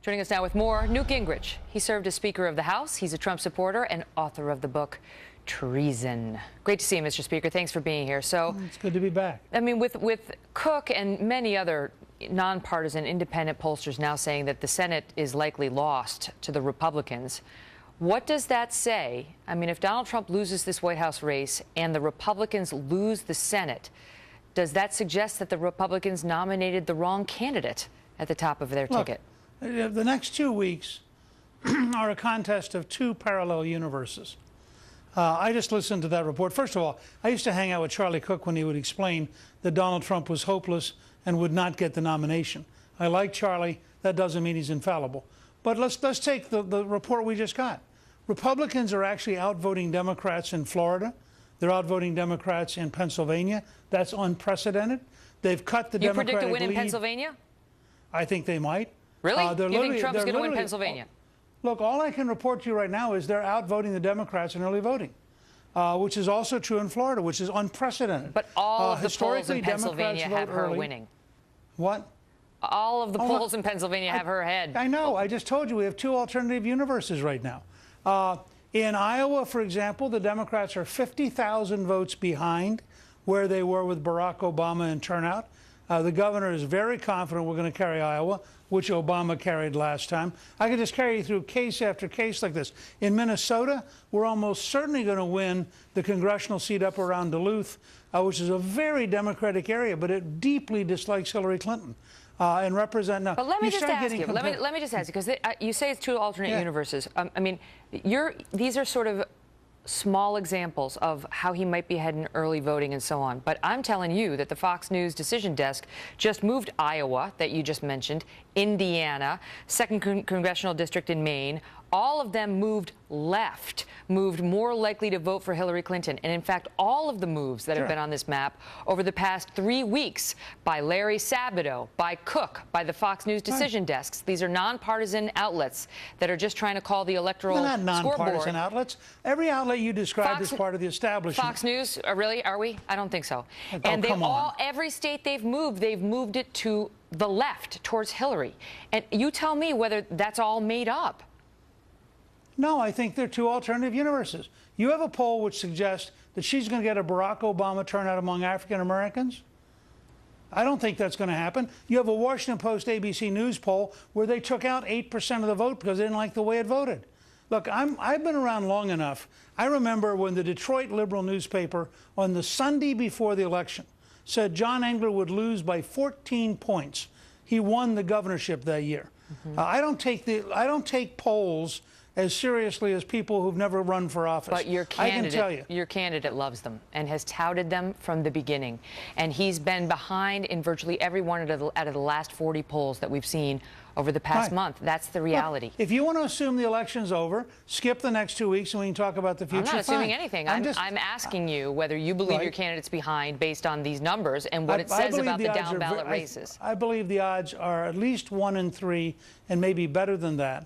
Joining us now with more, Newt Gingrich. He served as Speaker of the House. He's a Trump supporter and author of the book Treason. Great to see you, Mr. Speaker. Thanks for being here. So it's good to be back. I mean, with Cook and many other nonpartisan independent pollsters now saying that the Senate is likely lost to the Republicans, what does that say? I mean, if Donald Trump loses this White House race and the Republicans lose the Senate, does that suggest that the Republicans nominated the wrong candidate at the top of their ticket? The next 2 weeks are a contest of two parallel universes. I just listened to that report. First of all, I used to hang out with Charlie Cook when he would explain that Donald Trump was hopeless and would not get the nomination. I like Charlie. That doesn't mean he's infallible. But let's take the report we just got. Republicans are actually outvoting Democrats in Florida. They're outvoting Democrats in Pennsylvania. That's unprecedented. They've cut the Democratic lead. You predict a win in Pennsylvania? I think they might. Really? You think Trump's going to win Pennsylvania? Look, all I can report to you right now is they're outvoting the Democrats in early voting, which is also true in Florida, which is unprecedented. But all of the polls in Pennsylvania have her winning. What? All of the polls in Pennsylvania have her ahead. I know. I just told you we have two alternative universes right now. In Iowa, for example, the Democrats are 50,000 votes behind where they were with Barack Obama in turnout. The governor is very confident we're going to carry Iowa, which Obama carried last time. I could just carry you through case after case like this. In Minnesota, we're almost certainly going to win the congressional seat up around Duluth, which is a very Democratic area, but it deeply dislikes Hillary Clinton. And represent now. But let me just ask you. Let me just ask you, because you say it's two alternate universes. I mean, these are sort of small examples of how he might be ahead in early voting and so on. But I'm telling you that the Fox News decision desk just moved Iowa, that you just mentioned, Indiana, 2nd Congressional District in Maine. All of them moved left, moved more likely to vote for Hillary Clinton. And in fact, all of the moves that have been on this map over the past 3 weeks by Larry Sabato, by Cook, by the Fox News decision desks, these are nonpartisan outlets that are just trying to call the electoral scoreboard. They're not nonpartisan scoreboard. outlets. Every outlet you described is part of the establishment. Fox News, really? Are we? I don't think so. Oh, and come on. Every state they've moved it to the left, towards Hillary. And you tell me whether that's all made up. No, I think they're two alternative universes. You have a poll which suggests that she's going to get a Barack Obama turnout among African Americans. I don't think that's going to happen. You have a Washington Post ABC News poll where they took out 8% of the vote because they didn't like the way it voted. Look, I've been around long enough. I remember when the Detroit Liberal newspaper on the Sunday before the election said John Engler would lose by 14 points. He won the governorship that year. I don't take polls as seriously as people who've never run for office. But your I can tell you. Your candidate loves them and has touted them from the beginning. And he's been behind in virtually every one out of the last 40 polls that we've seen over the past month. That's the reality. Look, if you want to assume the election's over, skip the next 2 weeks and we can talk about the future. I'm not assuming anything. I'm asking you whether you believe your candidate's behind based on these numbers and what it says about the down-ballot races. I believe the odds are at least 1 in 3 and maybe better than that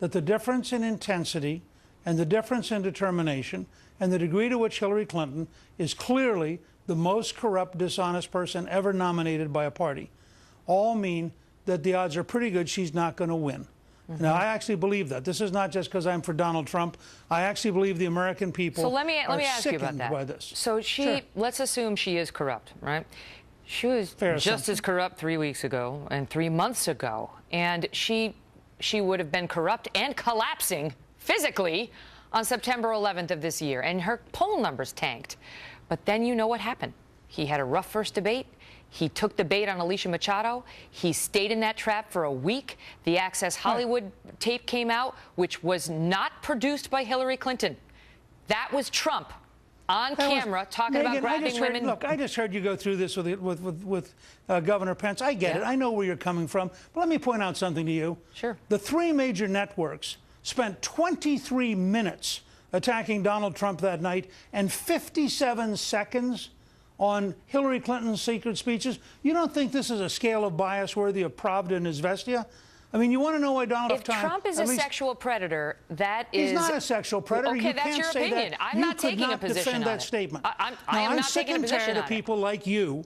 the difference in intensity and the difference in determination and the degree to which Hillary Clinton is clearly the most corrupt, dishonest person ever nominated by a party all mean that the odds are pretty good she's not going to win. Now, I actually believe that. This is not just because I'm for Donald Trump. I actually believe the American people let me ask you about that. By this. So let's assume she is corrupt, right? She was just as corrupt 3 weeks ago and 3 months ago. And she would have been corrupt and collapsing physically on September 11th of this year, and her poll numbers tanked. But then you know what happened. He had a rough first debate. He took the bait on Alicia Machado. He stayed in that trap for a week. The Access Hollywood tape came out, which was not produced by Hillary Clinton. That was Trump on camera talking about grabbing women. Look, I just heard you go through this with Governor Pence. I get it. I know where you're coming from. But let me point out something to you. Sure. The 3 major networks spent 23 minutes attacking Donald Trump that night and 57 seconds on Hillary Clinton's secret speeches. You don't think this is a scale of bias worthy of Pravda and Izvestia? I mean, you want to know why Donald Trump... If Trump is a sexual predator, that is... He's not a sexual predator. Okay, that's your opinion. I'm not taking a position on it. You could not defend that statement. I am not taking a position on it. I'm sick and tired of people like you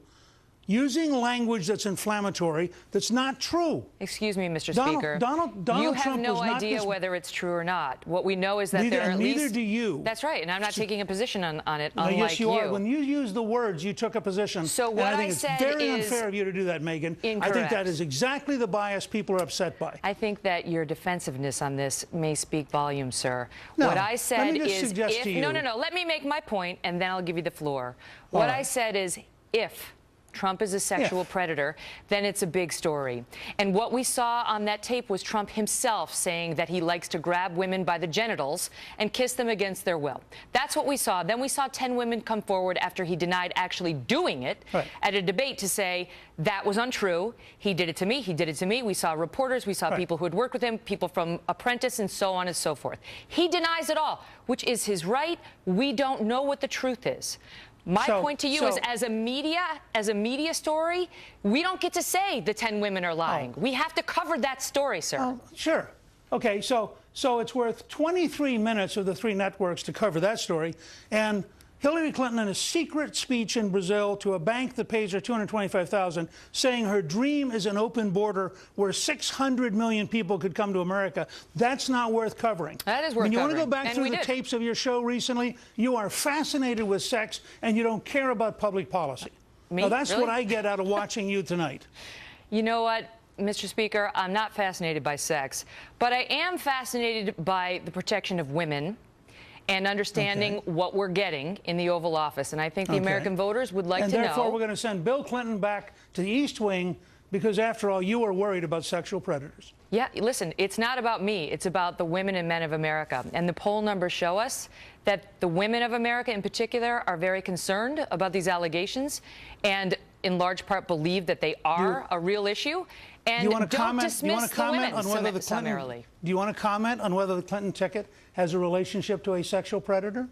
using language that's inflammatory that's not true. Excuse me, Mr. Speaker. Donald you have Trump no was not idea this... whether it's true or not. What we know is that neither, there are at least... Neither do you. That's right, and I'm not taking a position on it, No, unlike yes, you are. When you use the words, you took a position. So what and I think said it's very is unfair of you to do that, Megyn. Incorrect. I think that is exactly the bias people are upset by. I think that your defensiveness on this may speak volumes, sir. No, what I said let me just is suggest if... to you... No. Let me make my point, and then I'll give you the floor. All What right. I said is if Trump is a sexual predator, then it's a big story. And what we saw on that tape was Trump himself saying that he likes to grab women by the genitals and kiss them against their will. That's what we saw. Then we saw 10 women come forward after he denied actually doing it at a debate to say that was untrue. He did it to me. He did it to me. We saw reporters. We saw people who had worked with him, people from Apprentice, and so on and so forth. He denies it all, which is his right. We don't know what the truth is. My point to you is, as a media story, we don't get to say the 10 women are lying. We have to cover that story, sir. Oh, sure. Okay, so it's worth 23 minutes of the three networks to cover that story. And Hillary Clinton, in a secret speech in Brazil to a bank that pays her $225,000, saying her dream is an open border where 600 million people could come to America. That's not worth covering. That is worth covering. You want to go back through the tapes of your show recently? You are fascinated with sex, and you don't care about public policy. Me? Now, that's really? what I get out of watching you tonight. You know what, Mr. Speaker? I'm not fascinated by sex, but I am fascinated by the protection of women and understanding what we're getting in the Oval Office. And I think the American voters would like to know. And therefore, we're going to send Bill Clinton back to the East Wing because, after all, you are worried about sexual predators. Yeah, listen, it's not about me. It's about the women and men of America. And the poll numbers show us that the women of America in particular are very concerned about these allegations and in large part believe that they are a real issue. And do you want to don't comment? dismiss the women summarily. Do you want to comment on whether the Clinton ticket has a relationship to a sexual predator?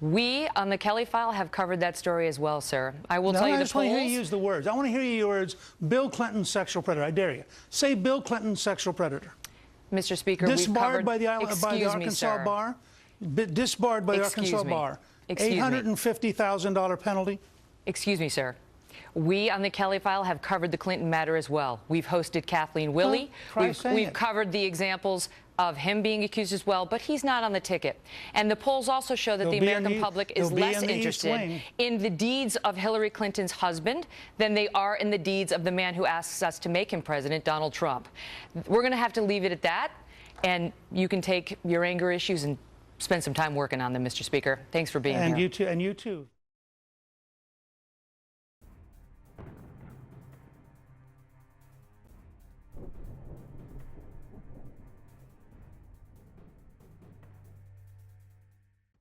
We, on the Kelly file, have covered that story as well, sir. I will tell you I the just want to polls. hear you use the words. I want to hear you use the words, Bill Clinton, sexual predator. I dare you. Say Bill Clinton, sexual predator. Mr. Speaker, disbarred we've covered... by the Arkansas bar? Disbarred by the Arkansas bar. $850,000 penalty? Excuse me, sir. We on the Kelly file have covered the Clinton matter as well. We've hosted Kathleen Willey. We've covered the examples of him being accused as well, but he's not on the ticket. And the polls also show that the American public is less interested in the deeds of Hillary Clinton's husband than they are in the deeds of the man who asks us to make him president, Donald Trump. We're going to have to leave it at that, and you can take your anger issues and spend some time working on them, Mr. Speaker. Thanks for being here. And you too.